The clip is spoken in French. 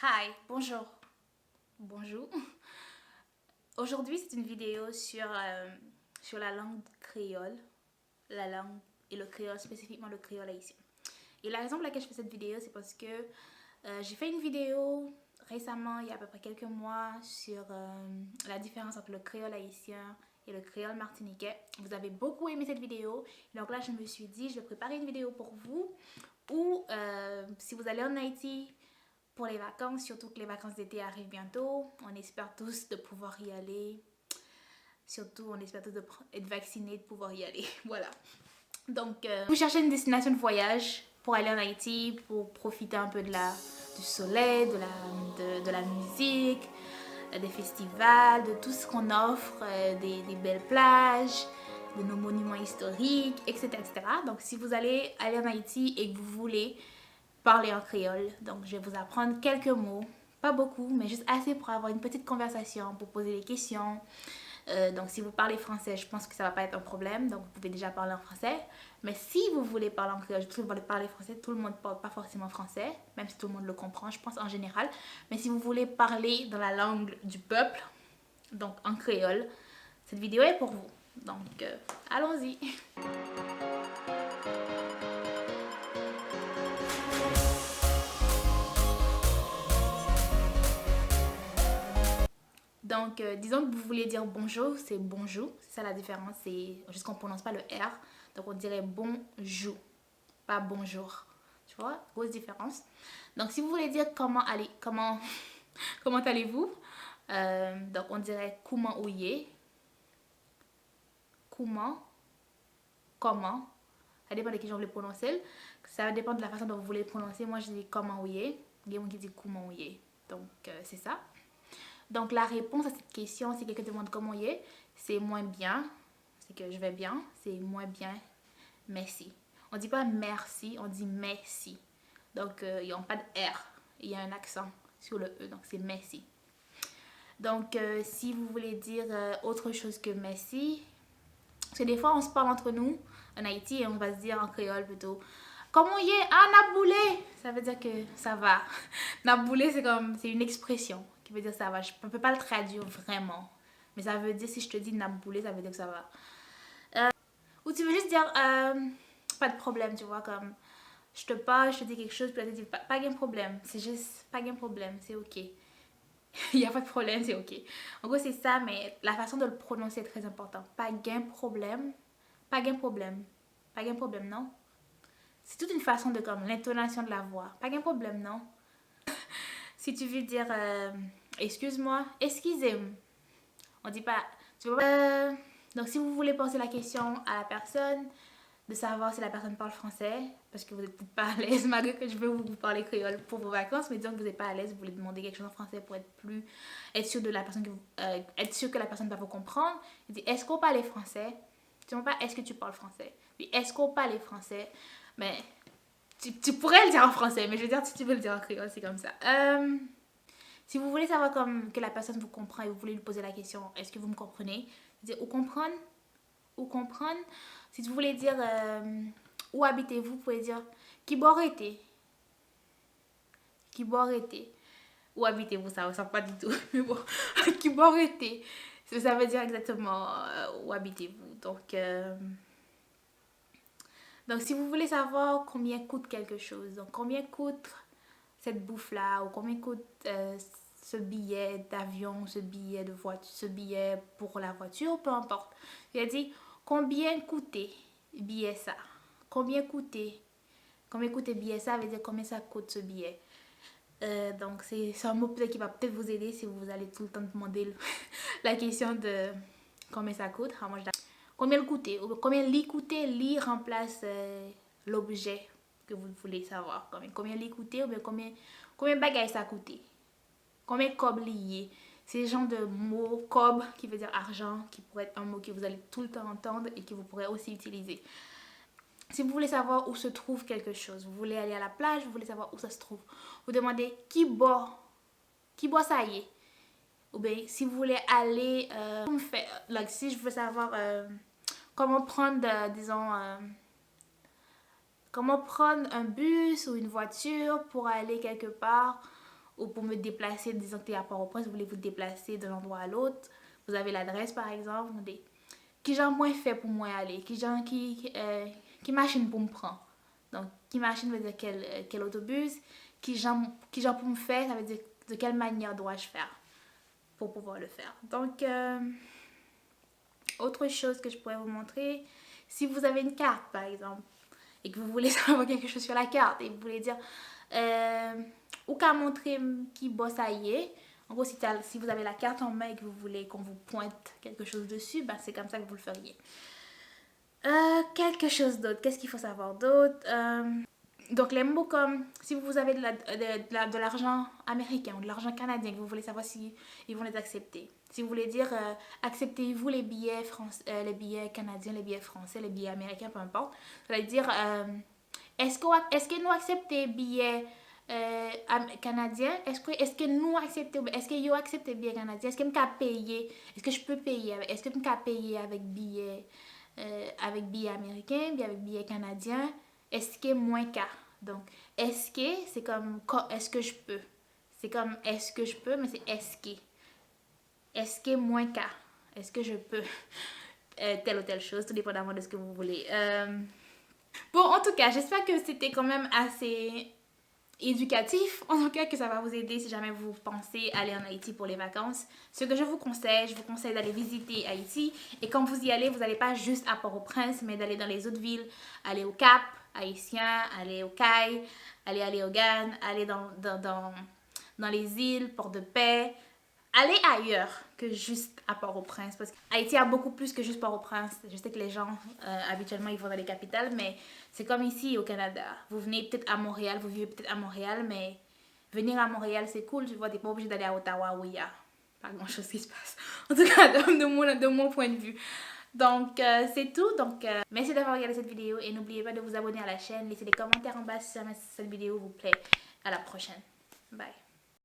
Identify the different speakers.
Speaker 1: Hi, bonjour. Bonjour. Aujourd'hui, c'est une vidéo sur la langue créole, la langue et le créole, spécifiquement le créole haïtien. Et la raison pour laquelle je fais cette vidéo, c'est parce que j'ai fait une vidéo récemment, il y a à peu près quelques mois, sur la différence entre le créole haïtien et le créole martiniquais. Vous avez beaucoup aimé cette vidéo. Donc là, je me suis dit, je vais préparer une vidéo pour vous où, si vous allez en Haïti, pour les vacances, surtout que les vacances d'été arrivent bientôt. On espère tous de pouvoir y aller. Surtout, on espère tous d'être vaccinés, de pouvoir y aller. Voilà. Donc, vous cherchez une destination de voyage pour aller en Haïti, pour profiter un peu du soleil, de la musique, des festivals, de tout ce qu'on offre, des belles plages, de nos monuments historiques, etc., etc. Donc, si vous allez aller en Haïti et que vous voulez parler en créole. Donc, je vais vous apprendre quelques mots. Pas beaucoup, mais juste assez pour avoir une petite conversation, pour poser des questions. Donc, si vous parlez français, je pense que ça va pas être un problème. Donc, vous pouvez déjà parler en français. Mais si vous voulez parler en créole, si vous voulez parler français, tout le monde ne parle pas forcément français, même si tout le monde le comprend, je pense en général. Mais si vous voulez parler dans la langue du peuple, donc en créole, cette vidéo est pour vous. Donc, allons-y. Donc, disons que vous voulez dire bonjour, c'est bonjour. C'est ça la différence. C'est juste qu'on ne prononce pas le R. Donc, on dirait bonjour, pas bonjour. Tu vois, grosse différence. Donc, si vous voulez dire comment allez-vous, donc on dirait comment ouye, comment. Ça dépend de qui je voulais prononcer. Ça dépend de la façon dont vous voulez le prononcer. Moi, je dis comment ouye. Il y a qui dit comment ouye. Donc, c'est ça. Donc, la réponse à cette question, si quelqu'un demande comment il est, c'est moins bien. C'est que je vais bien. C'est moins bien. Merci. On ne dit pas merci, on dit merci. Donc, il n'y a pas de R. Il y a un accent sur le E. Donc, c'est merci. Donc, si vous voulez dire autre chose que merci, parce que des fois, on se parle entre nous en Haïti et on va se dire en créole plutôt. Comment il est? Ah, naboulé! Ça veut dire que ça va. Naboulé, c'est une expression qui veut dire ça va. Je ne peux pas le traduire vraiment. Mais ça veut dire, si je te dis naboulé, ça veut dire que ça va. Ou tu veux juste dire, pas de problème, tu vois, comme je te parle, je te dis quelque chose, puis là, tu dis, pas de problème. C'est juste, pas de problème, c'est ok. Il n'y a pas de problème, c'est ok. En gros, c'est ça, mais la façon de le prononcer est très importante. Pas de problème, pas de problème, pas de problème, non? C'est toute une façon de comme l'intonation de la voix. Pas de problème, non? Si tu veux dire excuse-moi, excusez-moi. On dit pas. Tu vois pas. Donc si vous voulez poser la question à la personne, de savoir si la personne parle français, parce que vous n'êtes pas à l'aise, malgré que je veux vous parler créole pour vos vacances, mais disons que vous n'êtes pas à l'aise, vous voulez demander quelque chose en français pour être sûr de la personne être sûr que la personne va vous comprendre. Il dit est-ce qu'on parle français? Tu ne dis pas est-ce que tu parles français? Puis est-ce qu'on parle français? Mais tu pourrais le dire en français, mais je veux dire si tu veux le dire en créole, c'est comme ça. Si vous voulez savoir comme que la personne vous comprend et vous voulez lui poser la question est-ce que vous me comprenez? Dites ou comprendre ou comprendre. Si vous voulez dire où habitez-vous, vous pouvez dire qui borete. Qui borete. Où habitez-vous, ça ne ressemble pas du tout. Mais bon, qui borete. Ça veut dire exactement où habitez-vous. Donc, si vous voulez savoir combien coûte quelque chose, donc combien coûte cette bouffe-là, ou combien coûte ce billet d'avion, ce billet de voiture, ce billet pour la voiture, peu importe. Il a dit combien coûtait billet ça. Combien coûtait billet ça veut dire combien ça coûte ce billet. Donc c'est un mot peut-être qui va peut-être vous aider si vous allez tout le temps demander la question de combien ça coûte. Combien le coûtait ou combien l'y coûtait, l'y remplace l'objet que vous voulez savoir. Combien l'y coûtait ou bien combien bagaille ça coûtait. Combien cob lié. C'est le genre de mot cob qui veut dire argent, qui pourrait être un mot que vous allez tout le temps entendre et que vous pourrez aussi utiliser. Si vous voulez savoir où se trouve quelque chose, vous voulez aller à la plage, vous voulez savoir où ça se trouve, vous demandez qui boit ça y est. Ou bien si vous voulez aller, si je veux savoir comment prendre, comment prendre un bus ou une voiture pour aller quelque part, ou pour me déplacer, disons que tu es à Port-au-Prince, vous voulez vous déplacer d'un endroit à l'autre, vous avez l'adresse par exemple, vous dites, qui j'en moins fait pour moi aller, qui machine pour me prendre. Donc, qui machine veut dire quel autobus, qui j'en pour me faire, ça veut dire de quelle manière dois-je faire pour pouvoir le faire. Donc, autre chose que je pourrais vous montrer, si vous avez une carte par exemple, et que vous voulez savoir quelque chose sur la carte, et vous voulez dire, ou qu'à montrer qui bosse à y est. En gros, si vous avez la carte en main et que vous voulez qu'on vous pointe quelque chose dessus, ben c'est comme ça que vous le feriez. Quelque chose d'autre, qu'est-ce qu'il faut savoir d'autre? Donc les mots comme si vous avez de l'argent américain ou de l'argent canadien que vous voulez savoir si ils vont les accepter. Si vous voulez dire acceptez-vous les billets canadiens, les billets français, les billets américains, peu importe. Ça veut dire est-ce que nous acceptons billets canadiens? Est-ce que nous acceptons, est-ce que yo acceptent billets canadiens? Est-ce que je payer? Est-ce que je peux payer? Est-ce que je peux payer avec billets américains, bien avec billets canadiens? Est-ce que moins qu'à? Donc, est-ce que, c'est comme est-ce que je peux? C'est comme est-ce que je peux, mais c'est est-ce que. Est-ce que moins qu'à? Est-ce que je peux? Telle ou telle chose, tout dépendamment de ce que vous voulez. Bon, en tout cas, j'espère que c'était quand même assez éducatif, en tout cas que ça va vous aider si jamais vous pensez aller en Haïti pour les vacances. Ce que je vous conseille d'aller visiter Haïti, et quand vous y allez, vous n'allez pas juste à Port-au-Prince, mais d'aller dans les autres villes, aller au Cap Haïtien, aller au Caille, aller à Léogane, aller dans les îles, Port-de-Paix, aller ailleurs que juste à Port-au-Prince, parce qu'Haïti a beaucoup plus que juste Port-au-Prince. Je sais que les gens, habituellement, ils vont dans les capitales, mais c'est comme ici au Canada. Vous venez peut-être à Montréal, vous vivez peut-être à Montréal, mais venir à Montréal, c'est cool, tu vois, t'es pas obligé d'aller à Ottawa où il y a pas grand-chose qui se passe. En tout cas, de mon point de vue. Donc, c'est tout. Donc, merci d'avoir regardé cette vidéo et n'oubliez pas de vous abonner à la chaîne. Laissez des commentaires en bas si jamais cette vidéo vous plaît. À la prochaine. Bye.